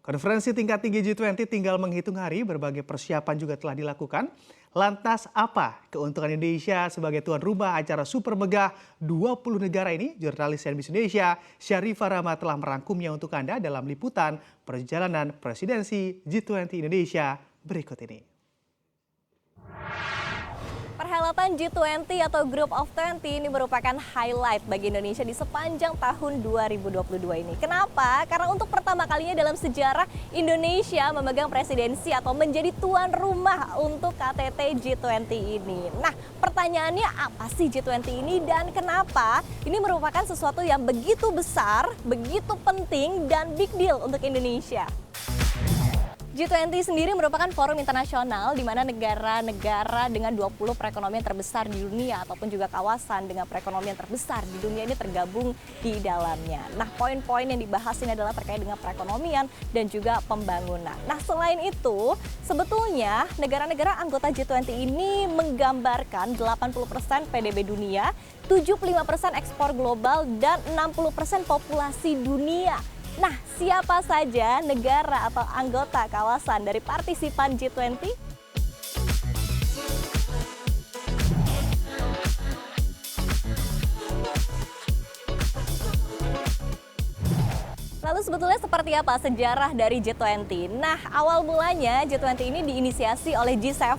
Konferensi tingkat tinggi G20 tinggal menghitung hari, berbagai persiapan juga telah dilakukan. Lantas apa keuntungan Indonesia sebagai tuan rumah acara super megah 20 negara ini? Jurnalis CNBC Indonesia, Syarifah Rahma telah merangkumnya untuk Anda dalam liputan perjalanan presidensi G20 Indonesia berikut ini. Perhelatan G20 atau Group of 20 ini merupakan highlight bagi Indonesia di sepanjang tahun 2022 ini. Kenapa? Karena untuk pertama kalinya dalam sejarah Indonesia memegang presidensi atau menjadi tuan rumah untuk KTT G20 ini. Nah, pertanyaannya apa sih G20 ini dan kenapa? Ini merupakan sesuatu yang begitu besar, begitu penting dan big deal untuk Indonesia. G20 sendiri merupakan forum internasional di mana negara-negara dengan 20 perekonomian terbesar di dunia ataupun juga kawasan dengan perekonomian terbesar di dunia ini tergabung di dalamnya. Nah, poin-poin yang dibahas ini adalah terkait dengan perekonomian dan juga pembangunan. Nah, selain itu, sebetulnya negara-negara anggota G20 ini menggambarkan 80% PDB dunia, 75% ekspor global, dan 60% populasi dunia. Nah, siapa saja negara atau anggota kawasan dari partisipan G20? Lalu sebetulnya seperti apa sejarah dari G20? Nah, awal mulanya G20 ini diinisiasi oleh G7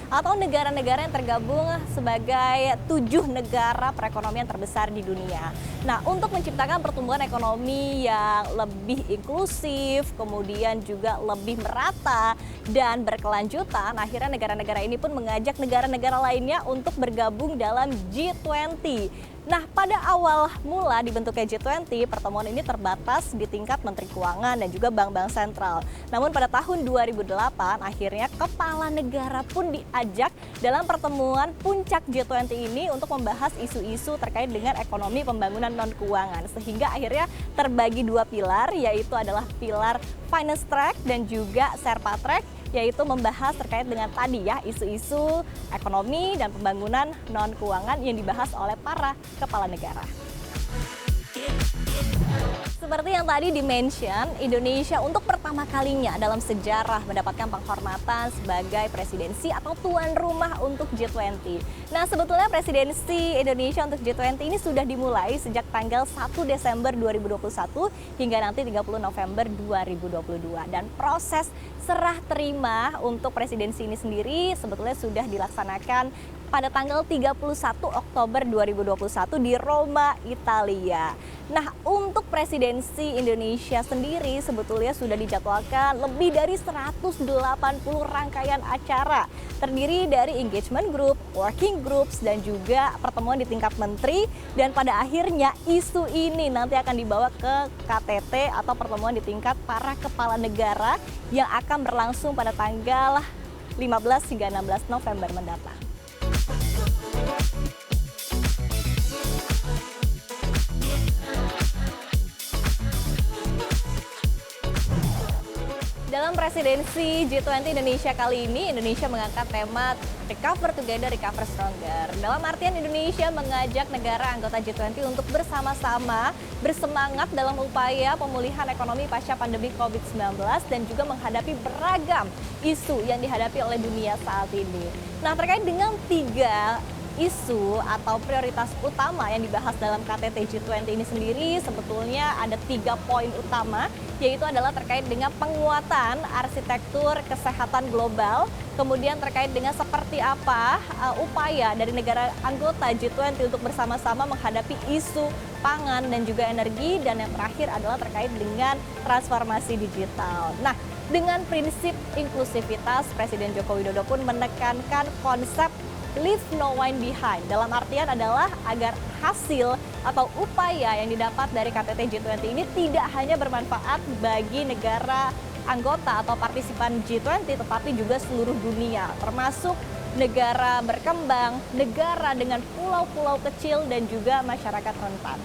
atau negara-negara yang tergabung sebagai 7 negara perekonomian terbesar di dunia. Nah, untuk menciptakan pertumbuhan ekonomi yang lebih inklusif, kemudian juga lebih merata dan berkelanjutan, akhirnya negara-negara ini pun mengajak negara-negara lainnya untuk bergabung dalam G20. Nah, pada awal mula dibentuknya G20, pertemuan ini terbatas di tingkat Menteri Keuangan dan juga bank-bank sentral. Namun pada tahun 2008, akhirnya kepala negara pun diajak dalam pertemuan puncak G20 ini untuk membahas isu-isu terkait dengan ekonomi pembangunan non-keuangan. Sehingga akhirnya terbagi 2 pilar, yaitu adalah pilar Finance Track dan juga Sherpa Track, yaitu membahas terkait dengan tadi ya isu-isu ekonomi dan pembangunan non-keuangan yang dibahas oleh para kepala negara. Seperti yang tadi di-mention, Indonesia untuk pertama kalinya dalam sejarah mendapatkan penghormatan sebagai presidensi atau tuan rumah untuk G20. Nah, sebetulnya presidensi Indonesia untuk G20 ini sudah dimulai sejak tanggal 1 Desember 2021 hingga nanti 30 November 2022. Dan proses serah terima untuk presidensi ini sendiri sebetulnya sudah dilaksanakan pada tanggal 31 Oktober 2021 di Roma, Italia. Nah, untuk presidensi Indonesia sendiri sebetulnya sudah dijadwalkan lebih dari 180 rangkaian acara. Terdiri dari engagement group, working groups, dan juga pertemuan di tingkat menteri. Dan pada akhirnya isu ini nanti akan dibawa ke KTT atau pertemuan di tingkat para kepala negara yang akan berlangsung pada tanggal 15 hingga 16 November mendatang. Dalam presidensi G20 Indonesia kali ini, Indonesia mengangkat tema Recover Together, Recover Stronger. Dalam artian Indonesia mengajak negara anggota G20 untuk bersama-sama bersemangat dalam upaya pemulihan ekonomi pasca pandemi COVID-19 dan juga menghadapi beragam isu yang dihadapi oleh dunia saat ini. Nah, terkait dengan 3 isu atau prioritas utama yang dibahas dalam KTT G20 ini sendiri, sebetulnya ada 3 poin utama, yaitu adalah terkait dengan penguatan arsitektur kesehatan global, kemudian terkait dengan seperti apa upaya dari negara anggota G20 untuk bersama-sama menghadapi isu pangan dan juga energi, dan yang terakhir adalah terkait dengan transformasi digital. Nah, dengan prinsip inklusivitas, Presiden Joko Widodo pun menekankan konsep Leave no one behind. Dalam artian adalah agar hasil atau upaya yang didapat dari KTT G20 ini tidak hanya bermanfaat bagi negara anggota atau partisipan G20, tetapi juga seluruh dunia, termasuk negara berkembang, negara dengan pulau-pulau kecil, dan juga masyarakat rentan.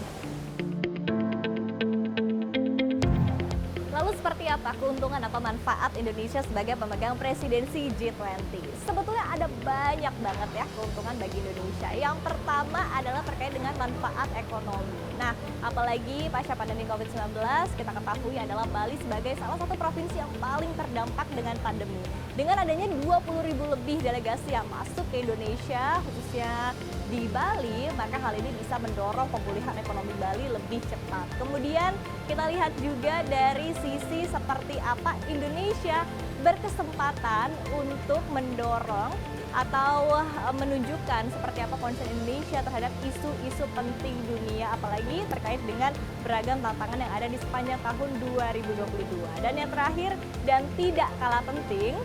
Lalu Seperti apa keuntungan atau manfaat Indonesia sebagai pemegang presidensi G20? Sebetulnya ada banyak banget ya keuntungan bagi Indonesia. Yang pertama adalah terkait dengan manfaat ekonomi. Nah, apalagi pasca pandemi COVID-19, kita ketahui adalah Bali sebagai salah satu provinsi yang paling terdampak dengan pandemi. Dengan adanya 20.000 lebih delegasi yang masuk ke Indonesia, khususnya di Bali, maka hal ini bisa mendorong pemulihan ekonomi Bali lebih cepat. Kemudian kita lihat juga dari sisi seperti apa Indonesia berkesempatan untuk mendorong atau menunjukkan seperti apa concern Indonesia terhadap isu-isu penting dunia, apalagi terkait dengan beragam tantangan yang ada di sepanjang tahun 2022. Dan yang terakhir dan tidak kalah penting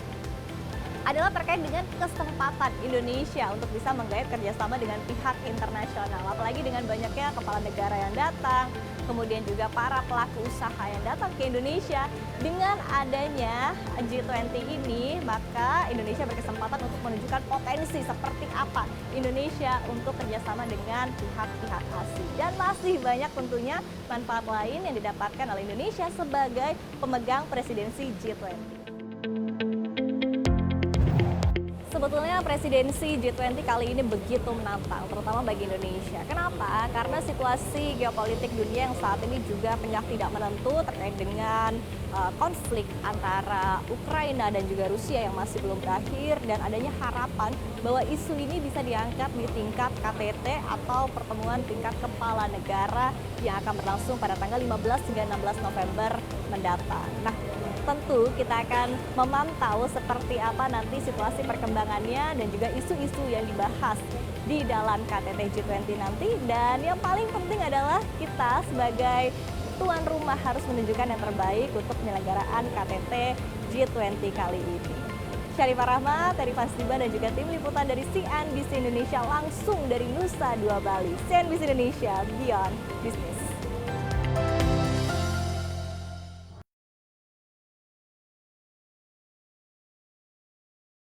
adalah terkait dengan kesempatan Indonesia untuk bisa menggait kerjasama dengan pihak internasional, apalagi dengan banyaknya kepala negara yang datang, kemudian juga para pelaku usaha yang datang ke Indonesia. Dengan adanya G20 ini, maka Indonesia berkesempatan untuk menunjukkan potensi seperti apa Indonesia untuk kerjasama dengan pihak-pihak asing. Dan masih banyak tentunya manfaat lain yang didapatkan oleh Indonesia sebagai pemegang presidensi G20. Sebetulnya presidensi G20 kali ini begitu menantang, terutama bagi Indonesia. Kenapa? Karena situasi geopolitik dunia yang saat ini juga banyak tidak menentu terkait dengan konflik antara Ukraina dan juga Rusia yang masih belum berakhir, dan adanya harapan bahwa isu ini bisa diangkat di tingkat KTT atau pertemuan tingkat kepala negara yang akan berlangsung pada tanggal 15 hingga 16 November mendatang. Nah, tentu kita akan memantau seperti apa nanti situasi perkembangannya dan juga isu-isu yang dibahas di dalam KTT G20 nanti. Dan yang paling penting adalah kita sebagai tuan rumah harus menunjukkan yang terbaik untuk penyelenggaraan KTT G20 kali ini. Syarifah Rahma, Terry Fasliba, dan juga tim liputan dari CNBC Indonesia langsung dari Nusa Dua Bali. CNBC Indonesia, Beyond Business.